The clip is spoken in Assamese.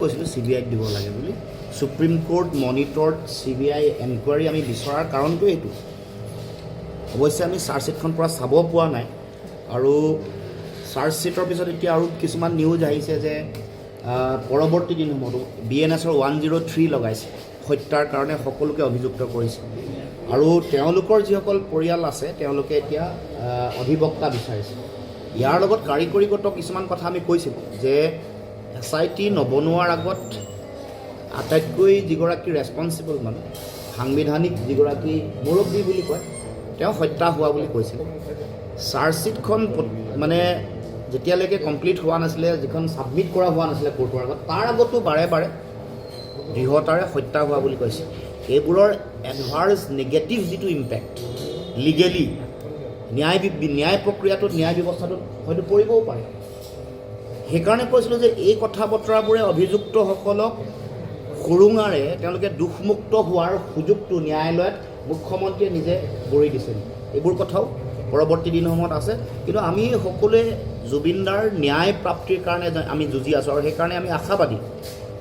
কৈছিলোঁ CBI দিব লাগে বুলি সুপ্ৰিম কোৰ্ট মনিটৰ্ড CBI এনকুৱাৰী আমি বিচৰাৰ কাৰণটো এইটো অৱশ্যে আমি চাৰ্জশ্বিটখন পৰা চাব পোৱা নাই আৰু চাৰ্জশ্বিটৰ পিছত এতিয়া আৰু কিছুমান নিউজ আহিছে যে পৰৱৰ্তী দিনসমূহতো BNSৰ 103 লগাইছে হত্যাৰ কাৰণে সকলোকে অভিযুক্ত কৰিছে আৰু তেওঁলোকৰ যিসকল পৰিয়াল আছে তেওঁলোকে এতিয়া অধিবক্তা বিচাৰিছে ইয়াৰ লগত কাৰিকৰীগত কিছুমান কথা আমি কৈছিলোঁ যে SIT নবনোৱাৰ আগত আটাইতকৈ যিগৰাকী ৰেছপনচিবল মানুহ সাংবিধানিক যিগৰাকী মুৰব্বী বুলি কয় তেওঁ হত্যা হোৱা বুলি কৈছিল চাৰ্জশ্বিটখন মানে যেতিয়ালৈকে কমপ্লিট হোৱা নাছিলে যিখন ছাবমিট কৰা হোৱা নাছিলে কোৰ্টৰ আগত তাৰ আগতো বাৰে বাৰে দৃঢ়তাৰে হত্যা হোৱা বুলি কৈছে এইবোৰৰ এডভাৰ্ছ নিগেটিভ যিটো ইম্পেক্ট লিগেলি ন্যায় প্ৰক্ৰিয়াটোত ন্যায় ব্যৱস্থাটোত হয়তো পৰিবও পাৰে সেইকাৰণে কৈছিলোঁ যে এই কথা বতৰাবোৰে অভিযুক্তসকলক সুৰুঙাৰে তেওঁলোকে দুখমুক্ত হোৱাৰ সুযোগটো ন্যায়ালয়ত মুখ্যমন্ত্ৰীয়ে নিজে বৰি দিছিল এইবোৰ কথাও পৰৱৰ্তী দিনসমূহত আছে কিন্তু আমি সকলোৱে জুবিনদাৰ ন্যায় প্ৰাপ্তিৰ কাৰণে আমি যুঁজি আছোঁ আৰু সেইকাৰণে আমি আশাবাদী